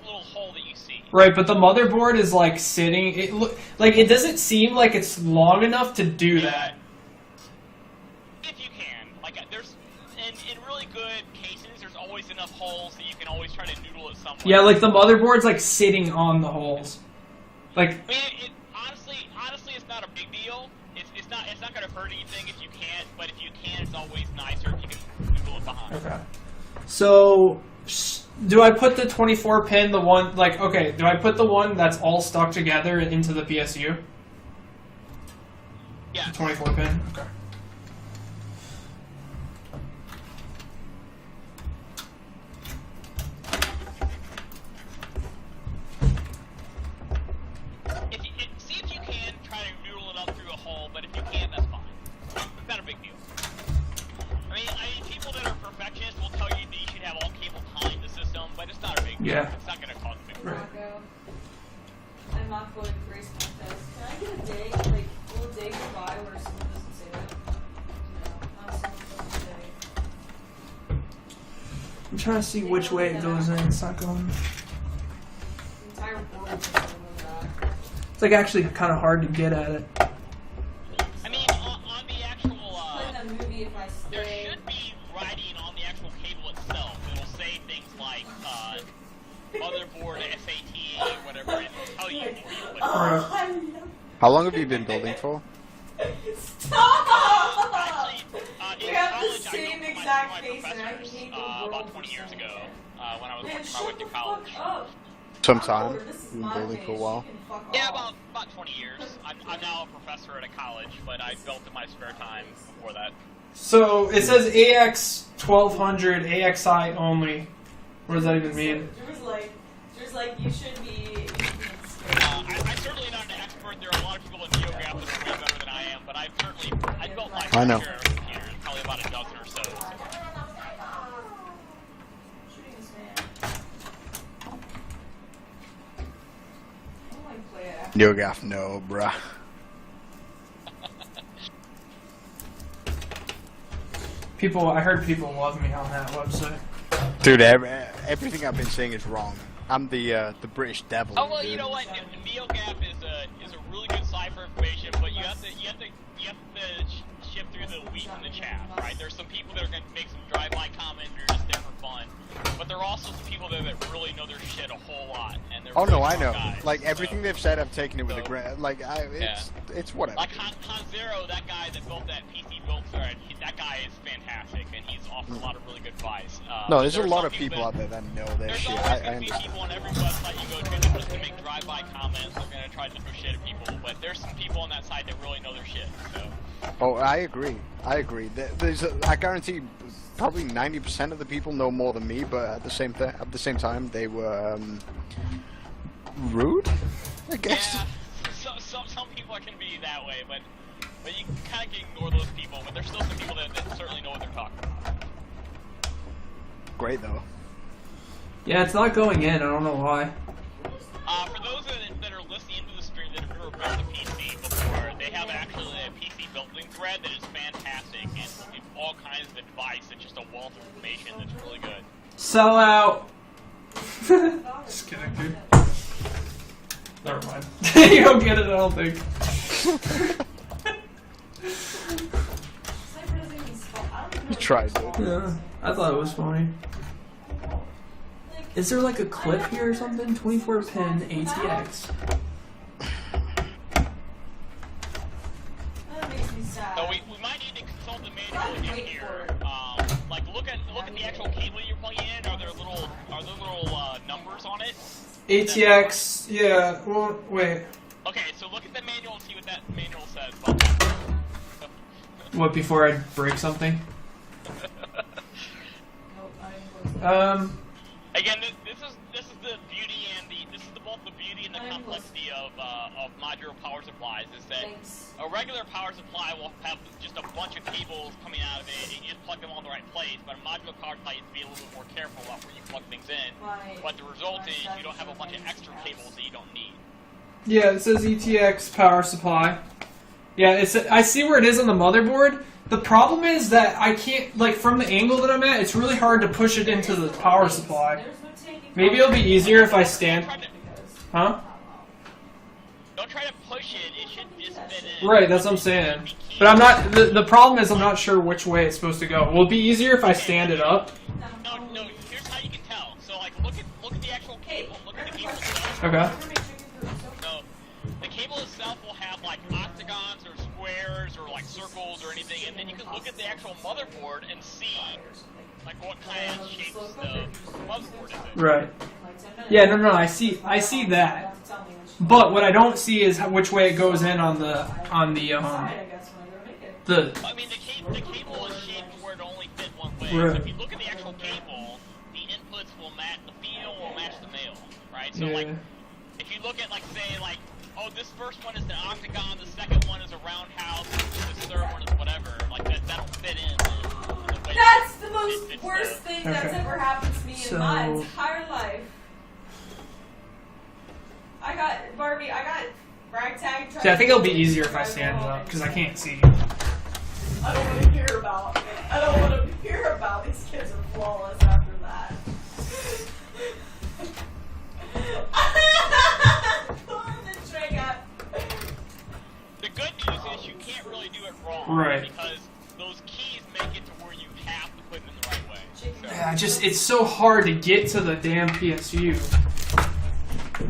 little hole that you see. Right, but the motherboard is like sitting. It doesn't seem like it's long enough to do that. If you can, like there's in really good cases, there's always enough holes that you can always try to noodle it somewhere. Yeah, like the motherboard's like sitting on the holes. Like, I mean, honestly, it's not a big deal. It's not gonna hurt anything if you can't, but if you can, it's always nicer if you can noodle it behind. okay. So, do I put the 24 pin, the one, like, okay, do I put the one that's all stuck together into the PSU? Yeah. The 24 pin? Okay. See if you can try to noodle it up through a hole, but if you can't, that's fine. It's not a big deal. I mean, people that are perfectionists will tell you that you should have all cables behind the system, but it's not a big deal. Yeah. It's not going to cause a big deal. Right. I'm not going to grace my test. Can I get a day, like, will a day go by where someone doesn't say that? No, not someone doesn't say. I'm trying to see which way it goes in. It's not going. The entire board It's like actually kind of hard to get at it. I mean, on the actual, Like that movie if I there stay. should be writing on the actual cable itself. It'll say things like, motherboard SATA or whatever, and it'll tell you where you put it. Oh, I love How long have you been building for? Stop! Actually, We in have college, the I same built exact my face, and I professors, hate the world about for 20 years some ago, reason. when I was Man, working my way shut to the college. fuck up. Sometime. This is Been my building face. for a while. You can fuck Yeah, off. about 20 years. I'm now a professor at a college, but I built in my spare time before that. So it says AX 1200 AXI only. What does that even mean? There's like, you should be I'm certainly not an expert. There are a lot of people in NeoGAF that are way better than I am, but I built my I know. share of computers, probably about a dozen or so. shooting this man. I don't like play it. NeoGAF, no, bruh. I heard people love me on that website. Dude, everything I've been saying is wrong. I'm the British devil. Oh well, dude. you know what? NeoGAF is a really good site for information, but you have to shift through the wheat and the chaff, right? There's some people that are going to make some drive-by comments or just there for fun, but there are also some people there that really know their shit a whole lot, and they're Oh no, really I smart know. guys, Like everything so. they've said, I've taken it with a grain. Like it's whatever. Like Han Zero, that guy that built that PC build thread, that guy is fantastic, and he's offered a lot of really good advice. No, but there's a there are lot some of people out there that know their There's shit. always I going to be understand. people on every website you go to that just to make drive-by comments. They're going to try to throw shit at people, but there's some people on that site that really know their shit. So. Oh, I agree. I guarantee probably 90% of the people know more than me, but at the same time, they were rude, I guess. Yeah, some people can be that way, but you kind of can ignore those people. But there's still some people that certainly know what they're talking about. Great though. Yeah, it's not going in. I don't know why. For those that are listening into the stream that have never built a PC before, they have actually a PC building thread that is fantastic and will give all kinds of advice. It's just a wealth of information that's really good. Sell out. Just kidding, dude. Never mind. You don't get it, I don't think. Sniper doesn't even spell. I don't even know You what tried, spell dude. Yeah, I thought it was funny. Is there like a clip here or something? 24 pin ATX. That makes me sad. So we might need to consult the manual again here. Like look at the actual cable you're plugging in. Are there little numbers on it? ATX, yeah. Well, wait. Okay, so look at the manual and see what that manual says about that. What, before I break something? Nope, I didn't close it. Again, this is the beauty and both the beauty and the complexity of modular power supplies is that Thanks. a regular power supply will have just a bunch of cables coming out of it and you just plug them all in the right place, but a modular power supply you have to be a little bit more careful about where you plug things in. But the result is you don't have a bunch of extra cables that you don't need. Yeah, it says ETX power supply. Yeah, I see where it is on the motherboard. The problem is that I can't, like, from the angle that I'm at, it's really hard to push it into the power supply. There's no taking Maybe it'll be easier if I stand... Don't try to, Huh? don't try to push it, it should just fit in. Right, that's what I'm saying. But I'm not... The problem is I'm not sure which way it's supposed to go. Will it be easier if I stand it up? No, here's how you can tell. So, like, look at the actual cable. Look at the cable itself. Okay. So, the cable itself will have, like, octagons or squares or, like, circles or anything, and then you can look at the actual motherboard and see, like, what kind of shapes the motherboard is in. Right. Yeah, no, I see that. But what I don't see is which way it goes in on the I mean, the cable is shaped where it only fit one way. Right. So if you look at the actual cable, the inputs will match, the female will match the male, right? So, Yeah. like, if you look at, like, say, like, oh, this first one is the octagon, the second one is a roundhouse, the third one is whatever, like, that'll fit in the way That's the it most fits worst thing that's Okay. ever happened to me in my So- entire life. I got ragtag. See, I think it'll be easier if I stand it up, because I can't see. I don't want to hear about it. I don't want to hear about these kids are flawless after that. it's so hard to get to the damn PSU.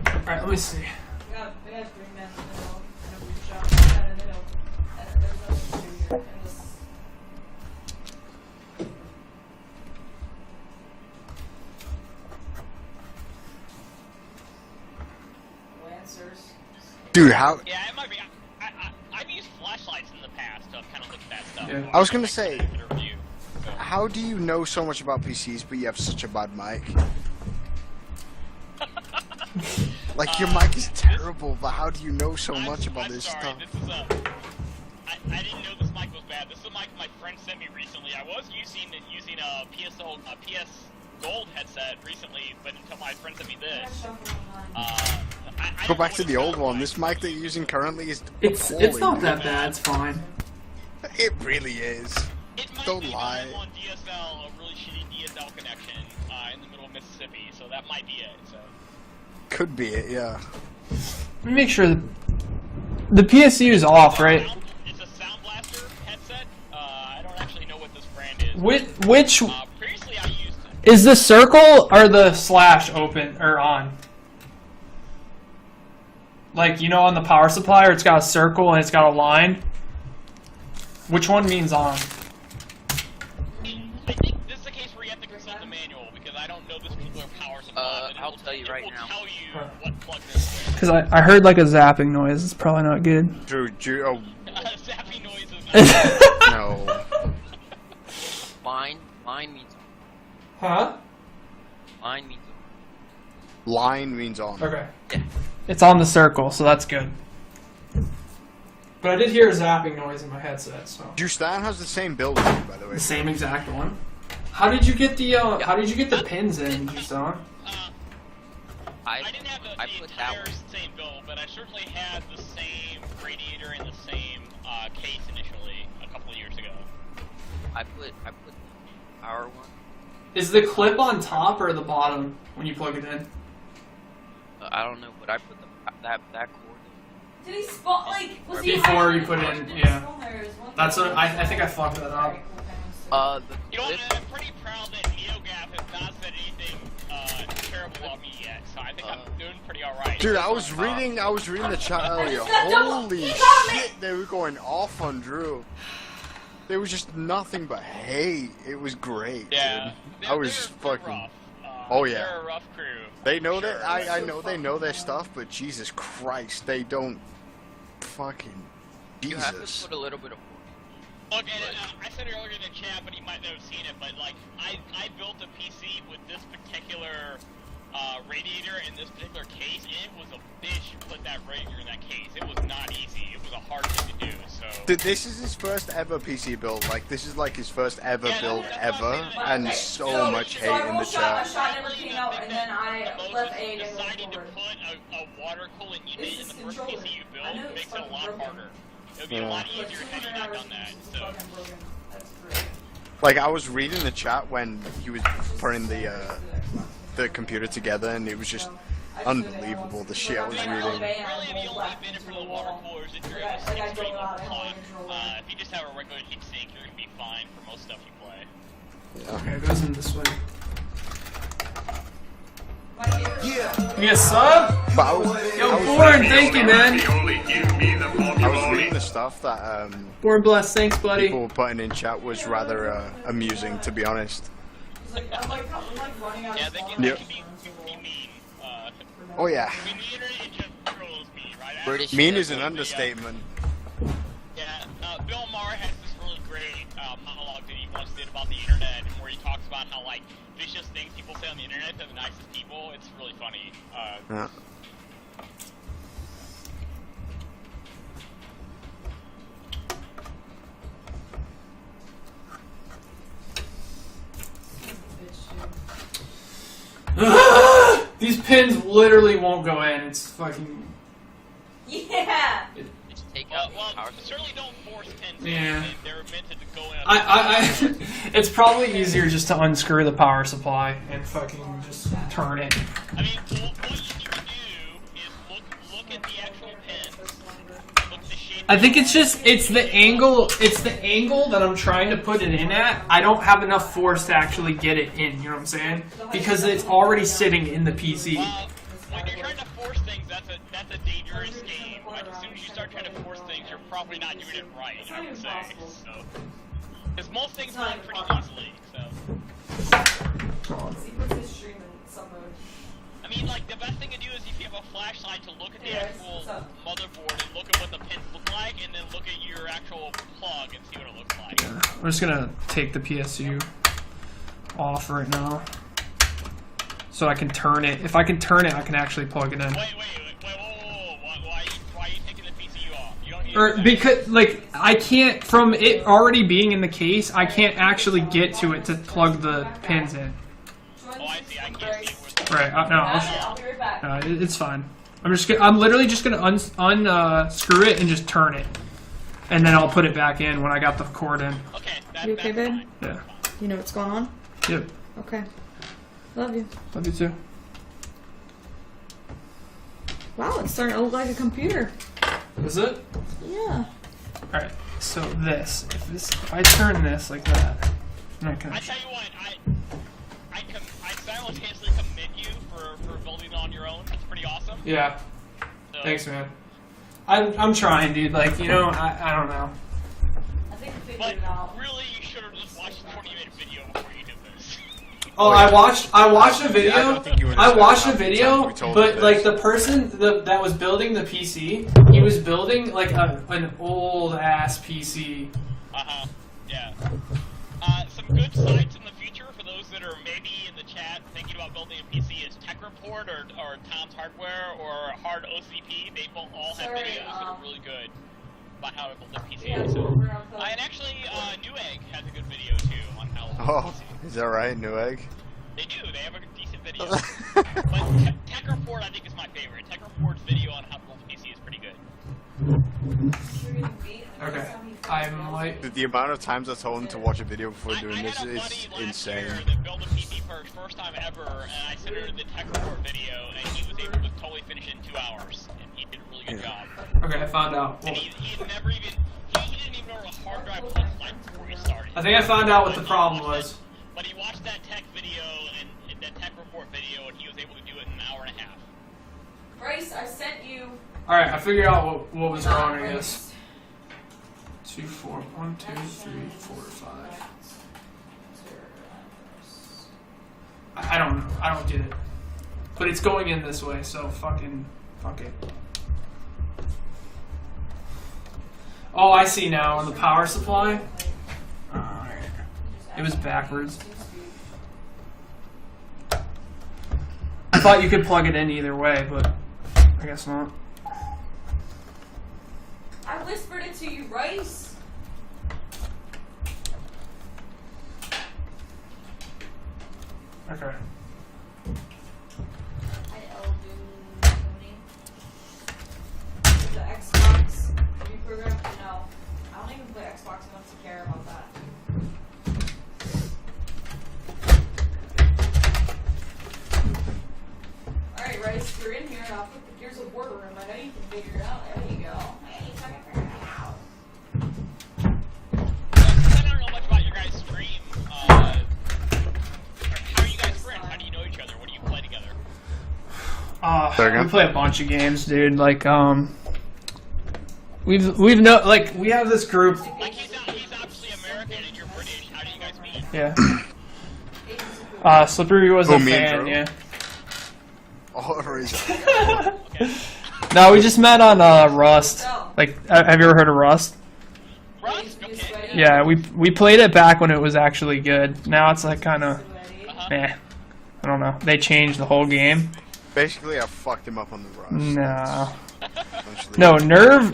Alright, let me see. We got 3 men in the middle, and a root shot in the middle, and there's nothing to do here. And this. Lancers. Dude, how? Yeah, it might be. I've used flashlights in the past to kind of look at that stuff. Yeah. I was gonna say, Review, so. how do you know so much about PCs, but you have such a bad mic? Like, your mic is terrible, but how do you know so much about this sorry, stuff? This is I didn't know this mic was bad. This is a mic my friend sent me recently. I was using a PS Gold headset recently, but until my friend sent me this. I Go don't back know to what the it old sounds one. like. This mic that you're using currently is It's appalling. not that bad, it's fine. It really is. It might Don't be that lie. I'm on DSL, a really shitty DSL connection in the middle of Mississippi, so that might be it. So. Could be it, yeah. Let me make sure the PSU is off, right? It's a Sound Blaster headset. I don't actually know what this brand is. Which Previously I used it. is the circle or the slash open or on? Like, you know, on the power supply, or it's got a circle and it's got a line. Which one means on? I think this is the case where you have to consult the manual because I don't know this particular power supply. but I'll tell you right now. It will tell you what plug this is. Because I heard like a zapping noise. It's probably not good. Drew, oh, Zappy noises. Not no. Mine means Huh? mine means Line means on. Okay. Yeah. It's on the circle, so that's good. But I did hear a zapping noise in my headset, so. Drew Stein has the same build as you, by the way. The same exact one. How did you get the how did you get the pins in, Justin? I didn't have the put that entire one. same build, but I certainly had the same radiator and the same case initially a couple of years ago. I put the power one. Is the clip on top or the bottom when you plug it in? I don't know, but I put that cord. Did he spawn, like, was he Before actually you put it in, did he yeah. spawn there? Is one That's thing. what I think I fucked that up. The You know clip. what? I'm pretty proud that NeoGaf has not said anything terrible about me yet, so I think I'm doing pretty alright. Dude, I was reading the chat earlier. Holy shit, they were going off on Drew. There was just nothing but hate. It was great, Yeah. dude. I was they're fucking. rough. Oh, yeah. They're a rough crew. They know Sure. that. I know they know their stuff, but Jesus Christ, they don't. Fucking. You have to Jesus. put a little bit of. Look, and, I said it earlier in the chat, but he might not have seen it, but like, I built a PC with this particular radiator in this particular case, and it was a bitch to put that radiator in that case. It was not easy. It was a hard thing to do, so... Dude, this is his first ever PC build. Like, this is like his first ever Yeah, build that's what ever, I'm saying. and so much hate in the A chat. shot never came out, and then I left A and went Deciding to forward. put a water coolant unit It's in the this first controller. PC you I know build it's makes it a fucking lot broken. harder. It would be Yeah. a lot But easier had you 200 not hours done that, is so... fucking broken. That's great. Like, I was reading the chat when he was putting the computer together, and it was just unbelievable, the shit I was reading. Really, the only benefit of the water cooler is if you're in a extreme plug. If you just have a regular heat sink, you're gonna be fine for most stuff you play. Okay, it goes in this way. Yeah. You sub? But I was, Yo, Born, thank you, man. I was reading the stuff that Born blessed, thanks, buddy. people were putting in chat was rather amusing, to be honest. I'm like running out Yeah, of they spawn. can, Yep. they can be mean. Oh yeah, I mean, the internet in general is mean, right? British mean is an understatement. Yeah, Bill Maher has this really great monologue that he once did about the internet, where he talks about how, like, vicious things people say on the internet to the nicest people. It's really funny. Yeah. These pins literally won't go in. It's fucking. Yeah. Just take Well, out the power. certainly don't force pins. Yeah. They're meant to go in. It's probably easier just to unscrew the power supply and fucking just turn it. I mean, what you need to do is look at the actual pin, look at the appreciate I think it's the angle. It's the angle that I'm trying to put it in at. I don't have enough force to actually get it in. You know what I'm saying? Because it's already sitting in the PC. Well, when you're trying to force things, that's a dangerous game. But as soon as you start trying to force things, you're probably not doing it right, I would say. So, because most things run pretty easily. So, He puts his stream in some mode. I mean, like the best thing to do is if you have a flashlight to look at the actual motherboard and look at what the pins look like, and then look at your actual plug and see what it looks like. I'm just gonna take the PSU off right now, so I can turn it. If I can turn it, I can actually plug it in. Whoa. Why are you taking the PCU off? You don't need Or because like I can't, from it already being in the case, I can't actually get to it to plug the pins in. Oh, I see. I can't see it. Right? No, I'll be right back. it's fine. I'm literally just gonna unscrew it and just turn it, and then I'll put it back in when I got the cord in. Okay, You okay, that's babe? fine. Yeah. You know what's going on? Yep. Okay. Love you. Love you too. Wow, it's starting to look like a computer. Is it? Yeah. All right. So if I turn this like that, then I can. I tell you what, I simultaneously commend you for building it on your own. That's pretty awesome. Yeah. So, Thanks, man. I'm trying, dude. Like, you know, I don't know. I think we But figured it out. really, you should have just watched a 20-minute video before you did this. Oh, I watched a video. I don't think you I understand watched a how many video, times we told but you like this. the person that was building the PC, he was building like an old ass PC. Uh-huh, yeah. Some good sites in the future for those that are maybe in the chat thinking about building a PC is Tech Report or Tom's Hardware or Hard OCP. They both all have Sorry, videos that are really good about how to build a PC. Yeah, So, we're on code. and actually, Newegg has a good video too on how to build a Oh, PC. is that right, Newegg? They do. They have a decent video. But Tech Report, I think, is my favorite. Tech Report's video on how to build a PC is pretty good. Okay. I'm like, The amount of times I told him to watch a video before doing I this had a is buddy last insane. year that built a PC for his first time ever, and I sent her the Tech Report video, and he was able to totally finish it in 2 hours, and he did a really good job. okay, I found out. And he had never even, he didn't even know what a hard drive looked like before he started. I think I found out what the problem was. But he watched that tech video and that Tech Report video, and he was able to do it in an hour and a half. Bryce, I sent you. All right, I figured out what was wrong. I guess. 2, 4, 1, 2, 3, 4, 5. I don't know. I don't get it. But it's going in this way, so fuck it. Oh, I see now. On the power supply. Alright. It was backwards. I thought you could plug it in either way, but I guess not. I whispered it to you, Bryce. Okay. The Xbox reprogram? No. I don't even play Xbox enough to care about that. Alright, Rice, you're in here. I'll put the Gears of War room. I know you can figure it out. There you go. Hey, you can figure it out. I don't know much about your guys' stream. How are you guys friends? How do you know each other? What do you play together? We play a bunch of games, dude. Like, we have this group. Like, he's obviously American and you're British. How do you guys meet? Yeah. Slippery was Who, a me and fan, Drew? yeah. Oh, Razor. Okay. No, we just met on Rust. Like, have you ever heard of Rust? Rust? Okay. Yeah, we played it back when it was actually good. Now it's like kind of, I don't know. They changed the whole game. Basically, I fucked him up on the Rust. No. Essentially. No,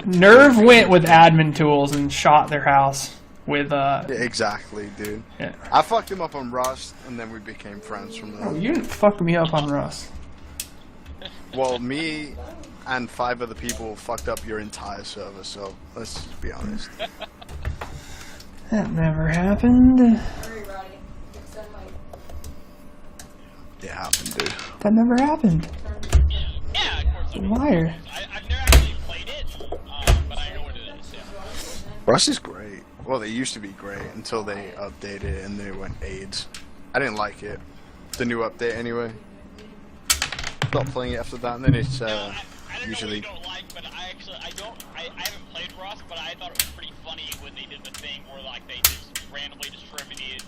Nerve went with admin tools and shot their house with Yeah, exactly, dude. Yeah. I fucked him up on Rust, and then we became friends from Oh, there. you didn't fuck me up on Rust. Well, me and 5 other people fucked up your entire server, so let's just be honest. That never happened. Alright, Roddy. Extend my It happened, dude. That never happened. Yeah, of course. Liar. I've never actually played it, but I know what it is. Rust is great. Well, they used to be great until they updated it and they went AIDS. I didn't like it. The new update, anyway. Stopped playing it after that, and then it's I don't usually. know what you don't like, but I haven't played Rust, but I thought it was pretty funny when they did the thing where like they just randomly distributed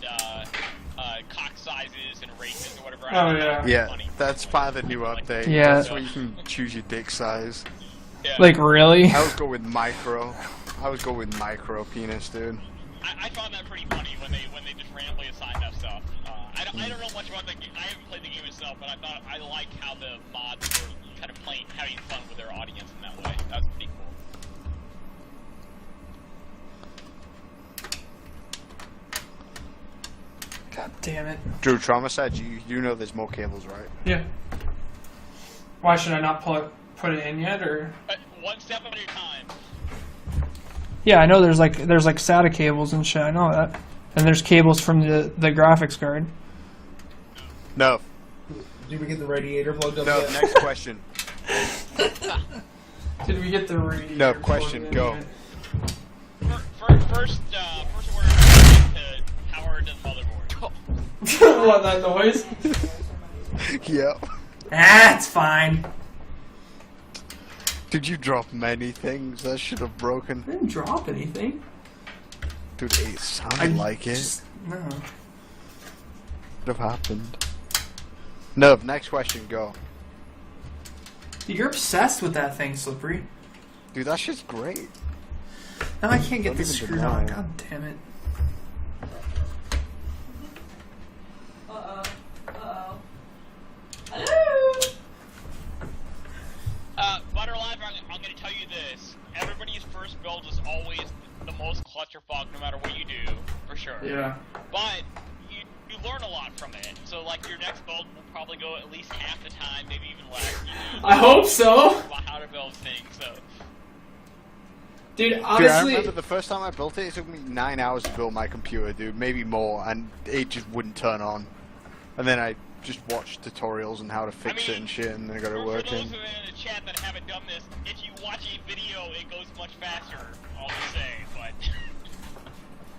cock sizes and races or whatever. Oh, yeah. Yeah, that's part of the new update. Yeah. That's where you can choose your dick size. Yeah. Like, really? I would go with micro. I would go with micro penis, dude. I found that pretty funny when they just randomly assigned that stuff. I don't know much about the game. I haven't played the game itself, but I like how the mods were kind of having fun with their audience in that way. That's pretty cool. God damn it. Drew, Trauma said you know there's more cables, right? Yeah. Why should I not put it in yet, or? One step at a time. Yeah, I know there's like SATA cables and shit. I know that, and there's cables from the graphics card. No. Did we get the radiator plugged up No, yet? next question. Did we get the radiator? No, question, go. First order to power to the motherboard. What, that noise? Yep. That's fine. Did you drop many things that should have broken? I didn't drop anything. Dude, it sounded like it. No. Could have happened. No, next question, go. You're obsessed with that thing, Slippery. Dude, that shit's great. Now I can't get Don't this even screwed on. deny it. God damn it. Hello. Butter Live, I'm going to tell you this. Everybody's first build is always the most clusterfuck, no matter what you do, for sure. Yeah. But you learn a lot from it. So, like, your next build will probably go at least half the time, maybe even less. I hope so. About how to build things, so. Dude, Dude, I honestly, remember the first time I built it, it took me 9 hours to build my computer, dude, maybe more, and it just wouldn't turn on. And then I just watched tutorials on how to fix it and shit, and then I got it For working. those who are in the chat that haven't done this, if you watch a video, it goes much faster, I'll just say, but...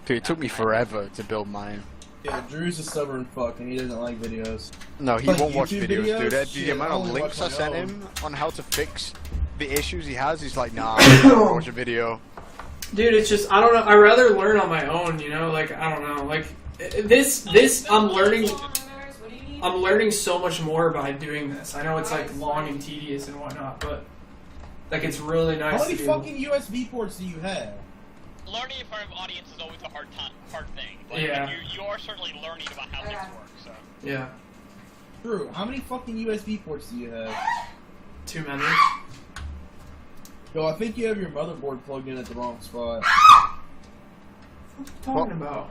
Dude, it took me forever to build mine. Yeah, Drew's a stubborn fuck and he doesn't like videos. No, he Like won't watch YouTube videos, dude. videos? The Shit, amount I of only links I watch my sent own. him on how to fix the issues he has, he's like, nah, I'm not gonna watch a video. dude, it's just, I don't know. I'd rather learn on my own, you know? Like, I don't know. Like, this, I'm learning so much more by doing this. I know it's, like, long and tedious and whatnot, but, like, it's really nice How many to fucking USB ports do you have? Learning in front of audience is always a hard thing, but Yeah. you are certainly learning about how things work, so. Yeah. Drew, how many fucking USB ports do you have? Too many. Yo, I think you have your motherboard plugged in at the wrong spot. What are you talking about?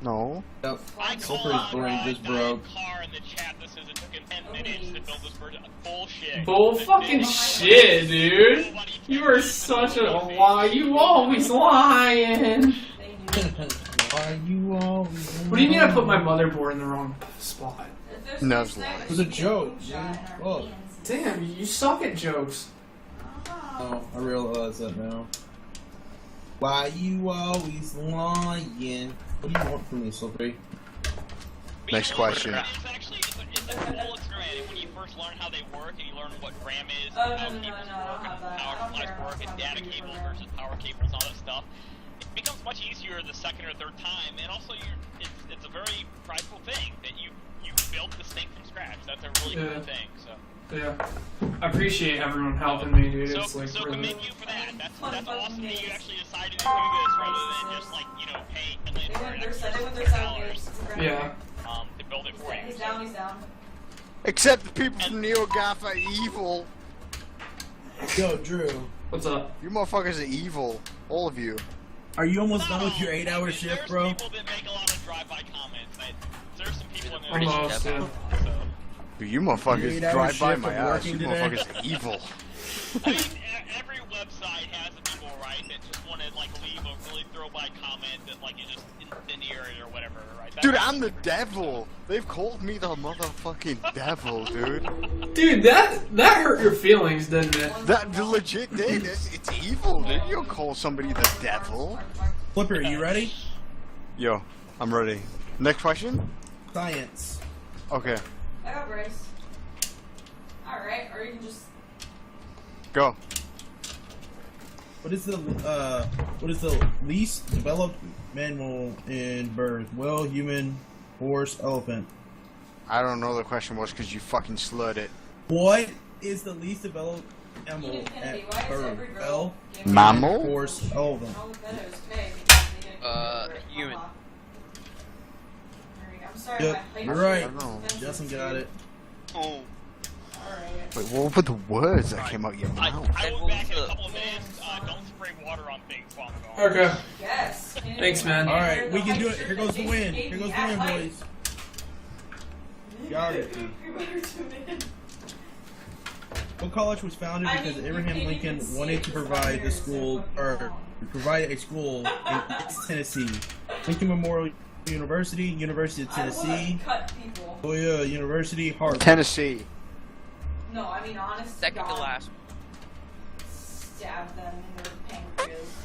No. Yep. I Sulfur's called brain just broke. car in the chat that says it took him 10 minutes to build this version. Bullshit. Bull fucking shit, dude. You are such a lie. You always lying. Why you always... What do you mean I put my motherboard in the wrong spot? No, it's lying. It was a joke, dude. Look. Damn, you suck at jokes. Oh, I realize that now. Why you always lying? What do you want from me, Slippery? Next question. It's actually it's a cool experiment when you first learn how they work and you learn what RAM is, Oh, and how no, cables no, I work, don't have and that. power I don't supplies care work, and about data RAM cables anymore. versus power cables, all that stuff. It becomes much easier the second or third time, and also it's a very prideful thing that you built this thing from scratch. That's a really Yeah. cool thing. So. Yeah. I appreciate everyone helping me, dude. It's like So really... commend you for that. That's awesome that you actually decided to do this rather than just like pay a million for an extra $600 Yeah. to build it for you. He's down, he's down. Except the people from NeoGAF are evil. Yo, Drew. What's up? You motherfuckers are evil. All of you. Are you almost done with your No, 8-hour shift, there's bro? people that make a lot of drive-by comments. There's some people in there. Almost, yeah. So. Dude, you motherfuckers 8-hour drive by shift my of ass. working You today? motherfuckers are evil. I mean, every website has the people, right, that just want to, like, leave a really throwaway comment that, like, is just incendiary or whatever, right? Dude, I'm the devil. They've called me the motherfucking devil, dude. Dude, that hurt your feelings, didn't it? That legit did. It's evil, dude. You don't call somebody the devil. Flipper, are you ready? Yo, I'm ready. Next question? Science. Okay, I got Bryce. Alright, or you can just. go. What is the least developed mammal in birth? Whale, human, horse, elephant. I don't know the question was because you fucking slurred it. What is the least developed mammal Ian Kennedy, at why is birth? every girl Whale, giving Mammal? horse, elephant. all the photos K because they didn't Human. I'm sorry, Yep, my height you're is right. expensive Justin too. got it. Oh. Alright. Wait, what were the words that came out your mouth? I will be back in a couple of minutes. Don't spray water on things while I'm gone. Okay. Yes. Thanks, man. All right, we can do it. Here goes the wind. Here goes the wind, boys. Geography. You better tune in. What college was founded because Abraham Lincoln wanted to provide a school in Tennessee? Lincoln Memorial University, University of Tennessee, Cut people. Loyola University, Harvard. Tennessee. No, I mean honest. Second to God, last. Stab them in their pancreas.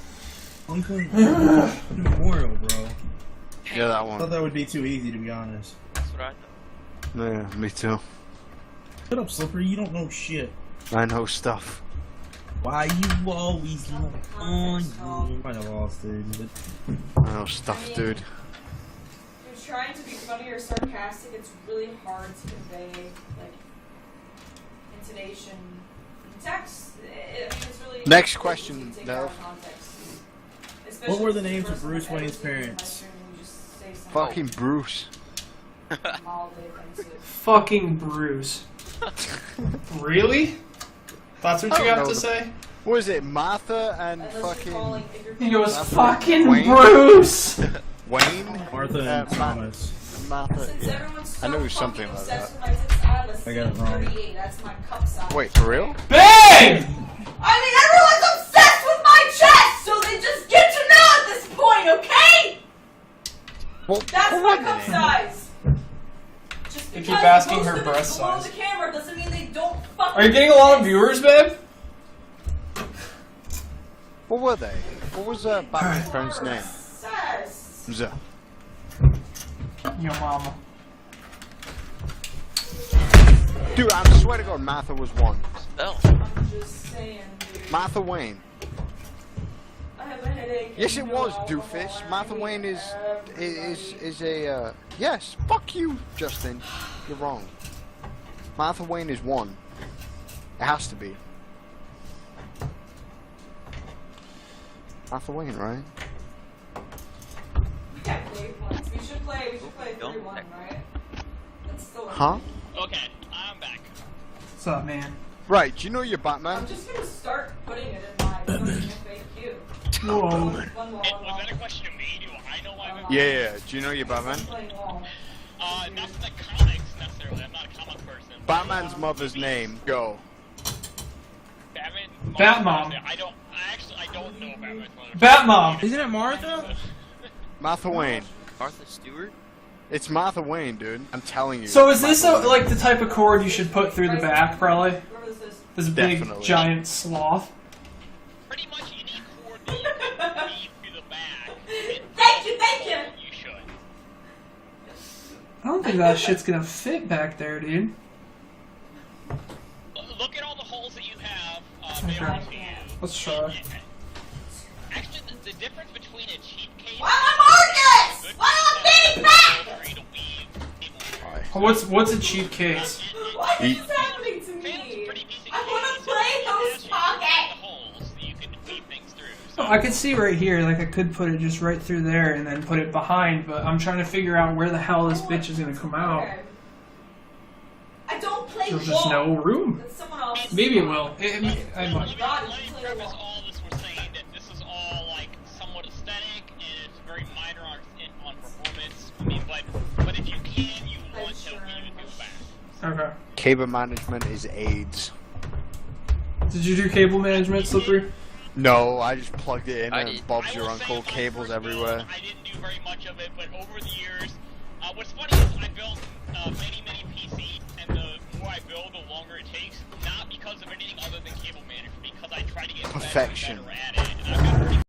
Lincoln Memorial, bro. Yeah, that I thought one. that would be too easy, to be honest. That's what I know. Yeah, me too. Shut up, Slippery. You don't know shit. I know stuff. Why you always on? You might have lost, dude. But I know stuff, dude. If you're trying to be funny or sarcastic, it's really hard to convey like intonation in text. I mean, it's really Next you question, can take it out of Dev. context. What were the Especially names if of the Bruce person Wayne's that edits parents? it in my stream and you just say something Fucking Bruce. mildly offensive. Fucking Bruce. Really? That's what I you don't have know to say? What was it, Martha and Unless you're fucking calling, if you're He goes, That's fucking Wayne. Bruce! Wayne? Martha and Thomas. Martha. Since everyone's so I knew it was something fucking like obsessed that. with my tits, I have a I got it wrong. 38. That's my cup size. Wait, for real? Bang! I mean, everyone's obsessed with my chest, so they just get to know at this point, okay? Well, That's what my were cup they? size. Just They because keep asking most her of it's breast below size. the camera doesn't mean they don't fucking Are you getting a lot of exist. viewers, babe? What were they? What was Batman's parents' name? Obsessed. Zuh. Yo, mama. Dude, I swear to God, Martha was one. Spell. I'm just saying, dude. Martha Wayne. I have a headache. Yes, it and was, no doofus. alcohol, Martha and I Wayne hate is everybody. a yes. Fuck you, Justin. You're wrong. Martha Wayne is one. It has to be. Martha Wayne, right? Yeah, play points. We should play Don't 3-1, right? That's still Huh? Okay, I'm back. What's up, man? Right. Do you know you're Batman? I'm just gonna start putting it in my fucking FAQ. Whoa. One wall, Was that a question to me? Do I know why I'm Yeah. Do you know you're Batman? playing wall. not from the comics necessarily. I'm not a comic person. Batman's mother's name. Go. Batman. Batmom. I don't know Batman's mother. Batmom. Isn't it Martha? Martha Wayne. Martha Stewart? It's Martha Wayne, dude. I'm telling you. So is this Martha Wayne. like the type of cord you should put through the back, probably? Where was this? This big, Definitely. giant sloth? Pretty much you need cord that you can weave through the back. Thank you! You should. I don't think that shit's gonna fit back there, dude. Look at all the holes that you have. Okay. Available to you. Let's try. Actually, the difference between a cheap case Why am I Marcus? Why am I being back? What's a cheap case? What is happening to me? I wanna play those pockets! holes that you can weave things through. Oh, I could see right here, like I could put it just right through there and then put it behind, but I'm trying to figure out where the hell this bitch is gonna come out. Okay. I don't play There's just wall. no room. That's someone else. Maybe it will. I might. Let me preface all this with saying that this is all like somewhat aesthetic and it's very minor on performance. I mean, but if you can, you want to weave it through the back. Okay. Cable management is AIDS. Did you do cable management, Slippery? No, I just plugged it in I and did- Bob's I your will say uncle. my Cables first build, everywhere. I didn't do very much of it, but over the years, what's funny is I built many PCs, and the more I build, the longer it takes. Not because of anything other than cable management, because I try to get Perfection. better and better at it.